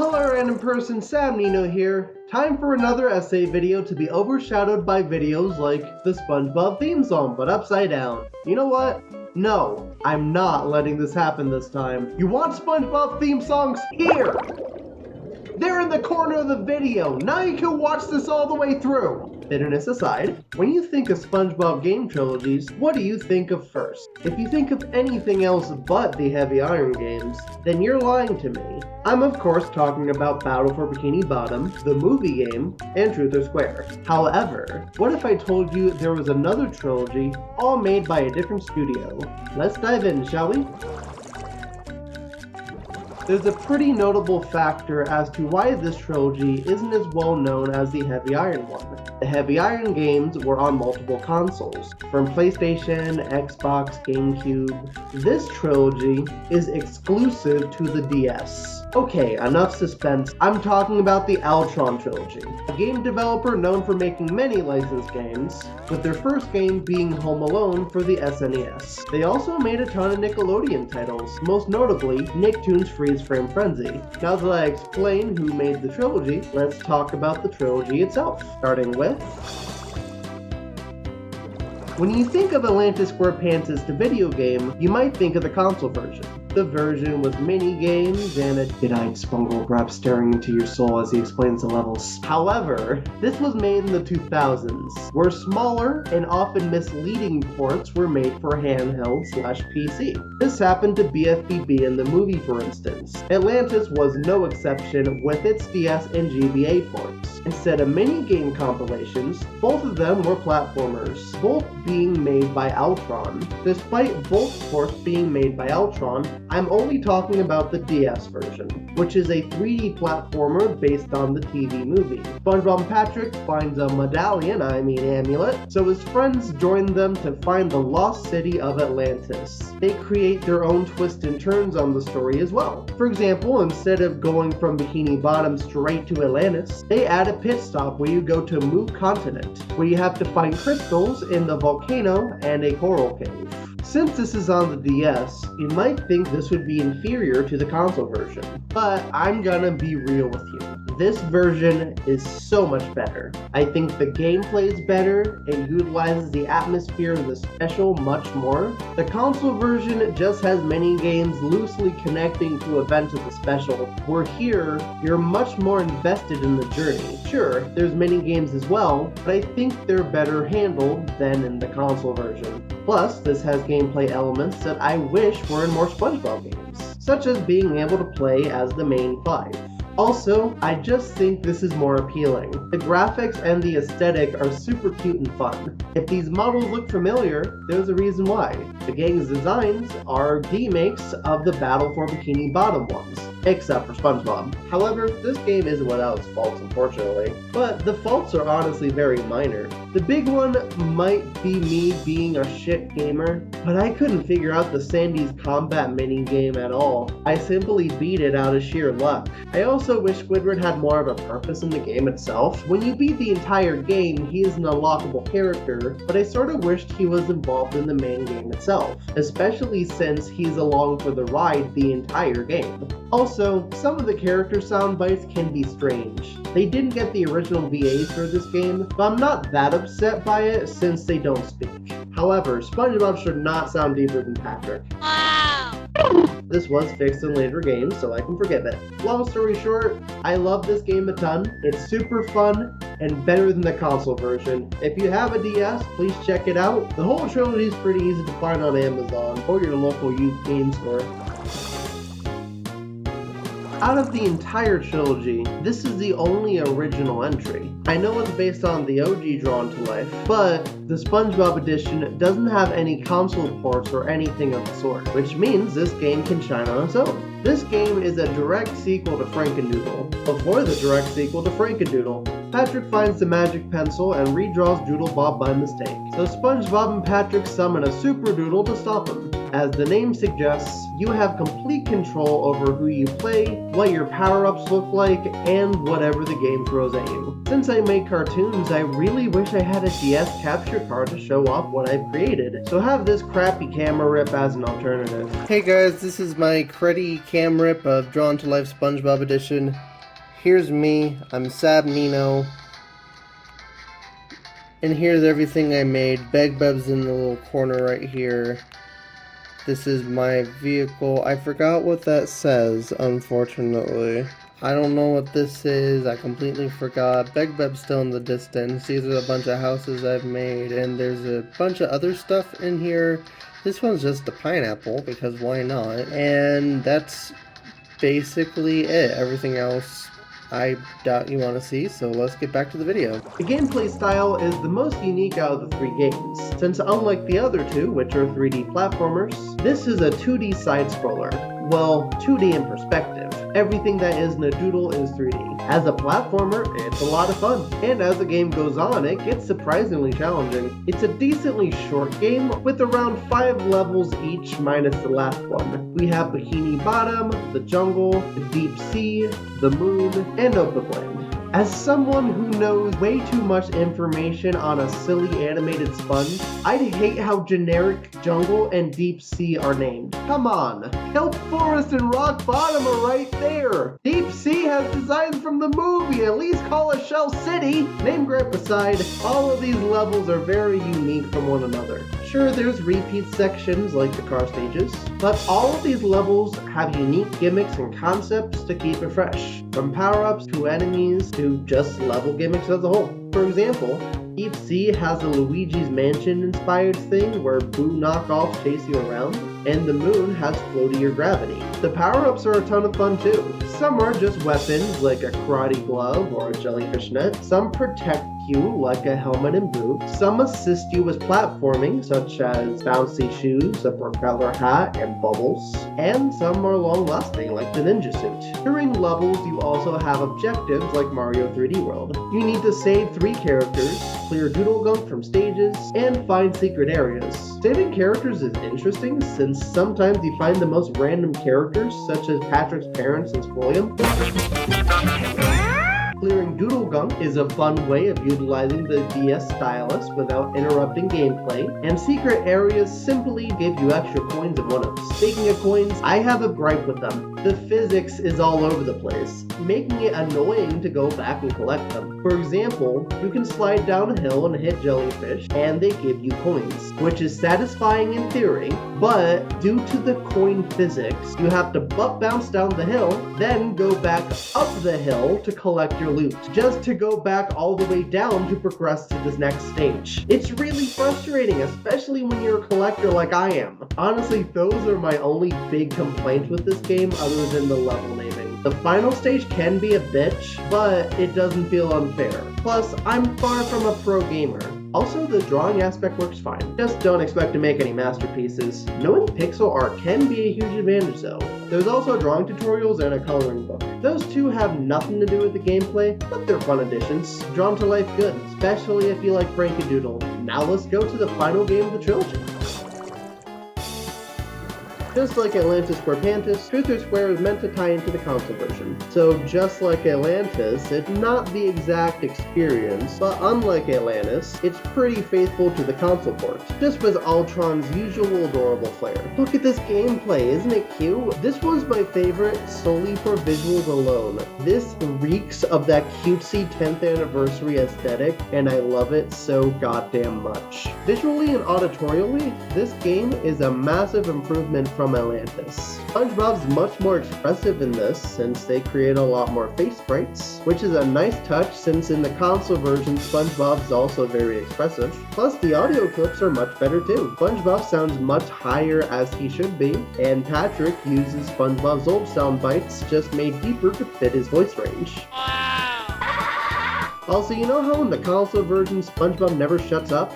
Hello random person, Sab Nino here. Time for another essay video to be overshadowed by videos like the SpongeBob theme song, but upside down. You know what? No, I'm not letting this happen this time. You want SpongeBob theme songs? Here! They're in the corner of the video. Now you can watch this all the way through. Bitterness aside, when you think of SpongeBob Game Trilogies, what do you think of first? If you think of anything else but the Heavy Iron games, then you're lying to me. I'm of course talking about Battle for Bikini Bottom, the movie game, and Truth or Square. However, what if I told you there was another trilogy, all made by a different studio? Let's dive in, shall we? There's a pretty notable factor as to why this trilogy isn't as well known as the Heavy Iron one. The Heavy Iron games were on multiple consoles, from PlayStation, Xbox, GameCube. This trilogy is exclusive to the DS. Okay, enough suspense. I'm talking about the Altron trilogy, a game developer known for making many licensed games, with their first game being Home Alone for the SNES. They also made a ton of Nickelodeon titles, most notably Nicktoons Freeze Frame Frenzy. Now that I explain who made the trilogy, let's talk about the trilogy itself, starting with... When you think of Atlantis SquarePantis the video game, you might think of the console version. The version with mini-games and a kid-eyed Spungle grab staring into your soul as he explains the levels. However, this was made in the 2000s, where smaller and often misleading ports were made for handheld/PC. This happened to BFBB in the movie, for instance. Atlantis was no exception with its DS and GBA ports. Instead of mini-game compilations, both of them were platformers, both being made by Altron. Despite both ports being made by Altron, I'm only talking about the DS version, which is a 3D platformer based on the TV movie. SpongeBob Patrick finds a amulet, so his friends join them to find the lost city of Atlantis. They create their own twists and turns on the story as well. For example, instead of going from Bikini Bottom straight to Atlantis, they add a pit stop where you go to Mook Continent, where you have to find crystals in the volcano and a coral cave. Since this is on the DS, you might think this would be inferior to the console version, but I'm gonna be real with you. This version is so much better. I think the gameplay is better and utilizes the atmosphere of the special much more. The console version just has many games loosely connecting to events of the special, where here, you're much more invested in the journey. Sure, there's many games as well, but I think they're better handled than in the console version. Plus, this has gameplay elements that I wish were in more SpongeBob games, such as being able to play as the main five. Also, I just think this is more appealing. The graphics and the aesthetic are super cute and fun. If these models look familiar, there's a reason why. The gang's designs are remakes of the Battle for Bikini Bottom ones, except for SpongeBob. However, this game isn't without its faults, unfortunately. But the faults are honestly very minor. The big one might be me being a shit gamer, but I couldn't figure out the Sandy's combat minigame at all. I simply beat it out of sheer luck. I also wish Squidward had more of a purpose in the game itself. When you beat the entire game, he is an unlockable character, but I sort of wished he was involved in the main game itself, especially since he's along for the ride the entire game. Also, some of the character sound bites can be strange. They didn't get the original VAs for this game, but I'm not that upset by it since they don't speak. However, SpongeBob should not sound deeper than Patrick. This was fixed in later games, so I can forgive it. Long story short, I love this game a ton. It's super fun and better than the console version. If you have a DS, please check it out. The whole trilogy is pretty easy to find on Amazon or your local used game store. Out of the entire trilogy, this is the only original entry. I know it's based on the OG Drawn to Life, but the SpongeBob edition doesn't have any console ports or anything of the sort, which means this game can shine on its own. This game is a direct sequel to Frankendoodle. Before the direct sequel to Frankendoodle, Patrick finds the magic pencil and redraws Doodle Bob by mistake. So SpongeBob and Patrick summon a Super Doodle to stop him. As the name suggests, you have complete control over who you play, what your power-ups look like, and whatever the game throws at you. Since I make cartoons, I really wish I had a DS capture card to show off what I've created, so have this crappy camera rip as an alternative. Hey guys, this is my cruddy cam rip of Drawn to Life SpongeBob edition. Here's me, I'm Sab Nino. And here's everything I made. BFBB's in the little corner right here. This is my vehicle. I forgot what that says, unfortunately. I don't know what this is. I completely forgot. BFBB's still in the distance. These are a bunch of houses I've made. And there's a bunch of other stuff in here. This one's just a pineapple, because why not? And that's basically it. Everything else I doubt you want to see, so let's get back to the video. The gameplay style is the most unique out of the 3 games, since unlike the other 2, which are 3D platformers, this is a 2D side-scroller. Well, 2D in perspective. Everything that isn't a doodle is 3D. As a platformer, it's a lot of fun, and as the game goes on, it gets surprisingly challenging. It's a decently short game, with around 5 levels each minus the last one. We have Bikini Bottom, the jungle, the deep sea, the moon, and Opaland. As someone who knows way too much information on a silly animated sponge, I'd hate how generic jungle and deep sea are named. Come on, Kelp Forest and Rock Bottom are right there. Deep Sea has designs from the movie, at least call it Shell City. Name grab aside, all of these levels are very unique from one another. Sure, there's repeat sections like the car stages, but all of these levels have unique gimmicks and concepts to keep it fresh. From power-ups to enemies to just level gimmicks as a whole. For example, Deep Sea has a Luigi's Mansion inspired thing where Boo knockoffs chase you around, and the moon has floatier gravity. The power-ups are a ton of fun too. Some are just weapons like a karate glove or a jellyfish net. Some protect you like a helmet and boots. Some assist you with platforming such as bouncy shoes, a propeller hat, and bubbles. And some are long-lasting like the ninja suit. During levels you also have objectives like Mario 3D World. You need to save 3 characters, clear doodle gunk from stages, and find secret areas. Saving characters is interesting since sometimes you find the most random characters such as Patrick's parents and spoil him. Clearing doodle gunk is a fun way of utilizing the DS stylus without interrupting gameplay, and secret areas simply give you extra coins and 1-ups. Speaking of coins, I have a gripe with them. The physics is all over the place, making it annoying to go back and collect them. For example, you can slide down a hill and hit jellyfish, and they give you coins, which is satisfying in theory, but due to the coin physics, you have to butt bounce down the hill, then go back up the hill to collect your loot, just to go back all the way down to progress to this next stage. It's really frustrating, especially when you're a collector like I am. Honestly, those are my only big complaints with this game other than the level naming. The final stage can be a bitch, but it doesn't feel unfair. Plus, I'm far from a pro gamer. Also, the drawing aspect works fine. Just don't expect to make any masterpieces. Knowing pixel art can be a huge advantage though. There's also drawing tutorials and a coloring book. Those two have nothing to do with the gameplay, but they're fun additions. Drawn to life good, especially if you like Frankendoodle. Now let's go to the final game of the trilogy. Just like Atlantis SquarePantis, Truth or Square is meant to tie into the console version. So just like Atlantis, it's not the exact experience, but unlike Atlantis, it's pretty faithful to the console port, just with Ultron's usual adorable flair. Look at this gameplay, isn't it cute? This was my favorite solely for visuals alone. This reeks of that cutesy 10th anniversary aesthetic, and I love it so goddamn much. Visually and auditorially, this game is a massive improvement from Atlantis. SpongeBob's much more expressive in this since they create a lot more face sprites, which is a nice touch since in the console version SpongeBob's also very expressive. Plus the audio clips are much better too. SpongeBob sounds much higher as he should be, and Patrick uses SpongeBob's old sound bites just made deeper to fit his voice range. Also, you know how in the console version SpongeBob never shuts up?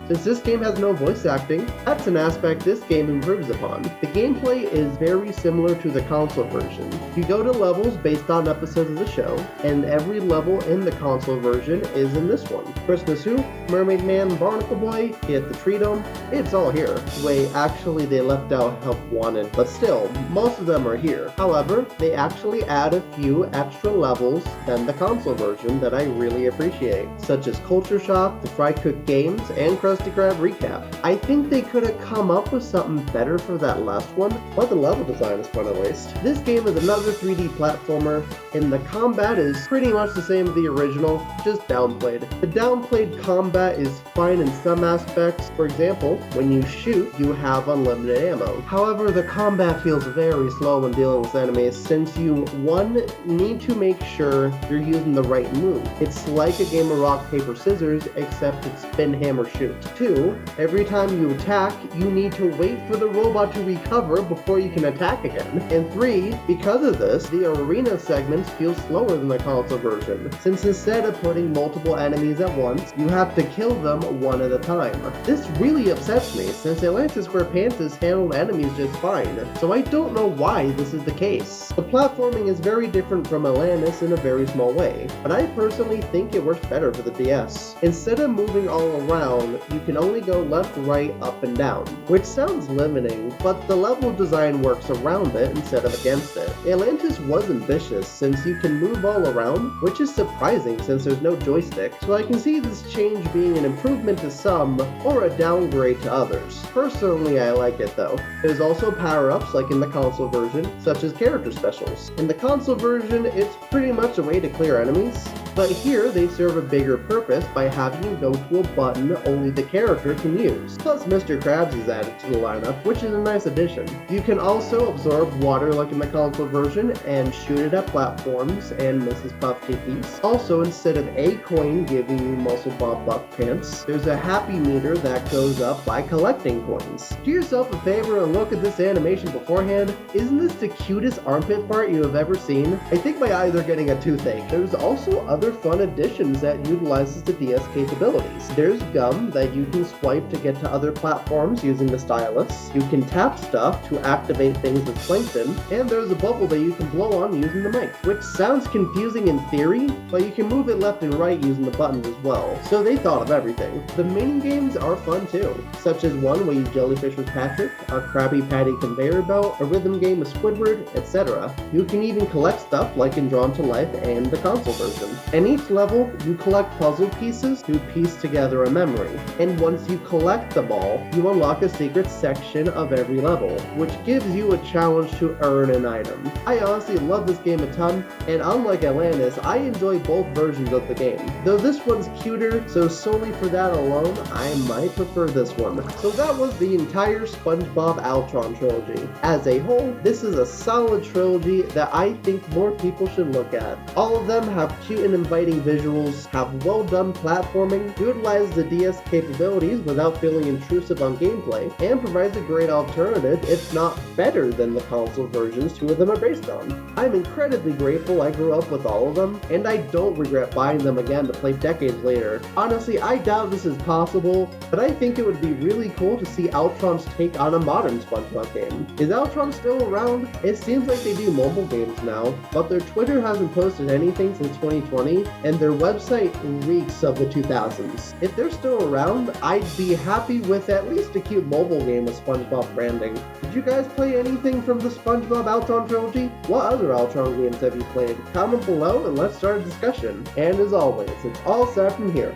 Since this game has no voice acting, that's an aspect this game improves upon. The gameplay is very similar to the console version. You go to levels based on episodes of the show, and every level in the console version is in this one. Christmas Who, Mermaid Man, Barnacle Boy, Hit the Tree Dome, it's all here. Wait, actually they left out Help Wanted, but still, most of them are here. However, they actually add a few extra levels than the console version that I really appreciate, such as Culture Shock, the Fry Cook Games, and Krusty Mr. Crab recap. I think they could have come up with something better for that last one, but the level design is fun at least. This game is another 3D platformer, and the combat is pretty much the same as the original, just downplayed. The downplayed combat is fine in some aspects. For example, when you shoot, you have unlimited ammo. However, the combat feels very slow when dealing with enemies since you, 1, need to make sure you're using the right move. It's like a game of rock, paper, scissors, except it's spin, hammer, shoot. 2, every time you attack, you need to wait for the robot to recover before you can attack again. And 3, because of this, the arena segments feel slower than the console version, since instead of putting multiple enemies at once, you have to kill them one at a time. This really upsets me, since Atlantis SquarePantis handled enemies just fine, so I don't know why this is the case. The platforming is very different from Atlantis in a very small way, but I personally think it works better for the DS. Instead of moving all around, you can only go left, right, up, and down, which sounds limiting, but the level design works around it instead of against it. Atlantis was ambitious since you can move all around, which is surprising since there's no joystick, so I can see this change being an improvement to some, or a downgrade to others. Personally, I like it though. There's also power-ups like in the console version, such as character specials. In the console version, it's pretty much a way to clear enemies, but here they serve a bigger purpose by having you go to a button only the character can use. Plus Mr. Krabs is added to the lineup, which is a nice addition. You can also absorb water like in the console version and shoot it at platforms and Mrs. Puff Kickies. Also, instead of a coin giving you Muscle Bob Buck Pants, there's a happy meter that goes up by collecting coins. Do yourself a favor and look at this animation beforehand. Isn't this the cutest armpit part you have ever seen? I think my eyes are getting a toothache. There's also other fun additions that utilizes the DS capabilities. There's gum that you can swipe to get to other platforms using the stylus. You can tap stuff to activate things with plankton, and there's a bubble that you can blow on using the mic, which sounds confusing in theory, but you can move it left and right using the buttons as well. So they thought of everything. The mini games are fun too, such as one where you jellyfish with Patrick, a Krabby Patty conveyor belt, a rhythm game with Squidward, etc. You can even collect stuff like in Drawn to Life and the console version. In each level, you collect puzzle pieces to piece together a memory, and once you collect them all, you unlock a secret section of every level, which gives you a challenge to earn an item. I honestly love this game a ton, and unlike Atlantis, I enjoy both versions of the game. Though this one's cuter, so solely for that alone, I might prefer this one. So that was the entire SpongeBob Altron trilogy. As a whole, this is a solid trilogy that I think more people should look at. All of them have cute and inviting visuals, have well done platforming, utilize the DS capabilities without feeling intrusive on gameplay, and provides a great alternative, if not better than the console versions two of them are based on. I'm incredibly grateful I grew up with all of them, and I don't regret buying them again to play decades later. Honestly, I doubt this is possible, but I think it would be really cool to see Altron's take on a modern SpongeBob game. Is Altron still around? It seems like they do mobile games now, but their Twitter hasn't posted anything since 2020, and their website reeks of the 2000s. If they're still around, I'd be happy with at least a cute mobile game with SpongeBob branding. Did you guys play anything from the SpongeBob Altron trilogy? What other Altron games have you played? Comment below and let's start a discussion. And as always, it's all Sab from here.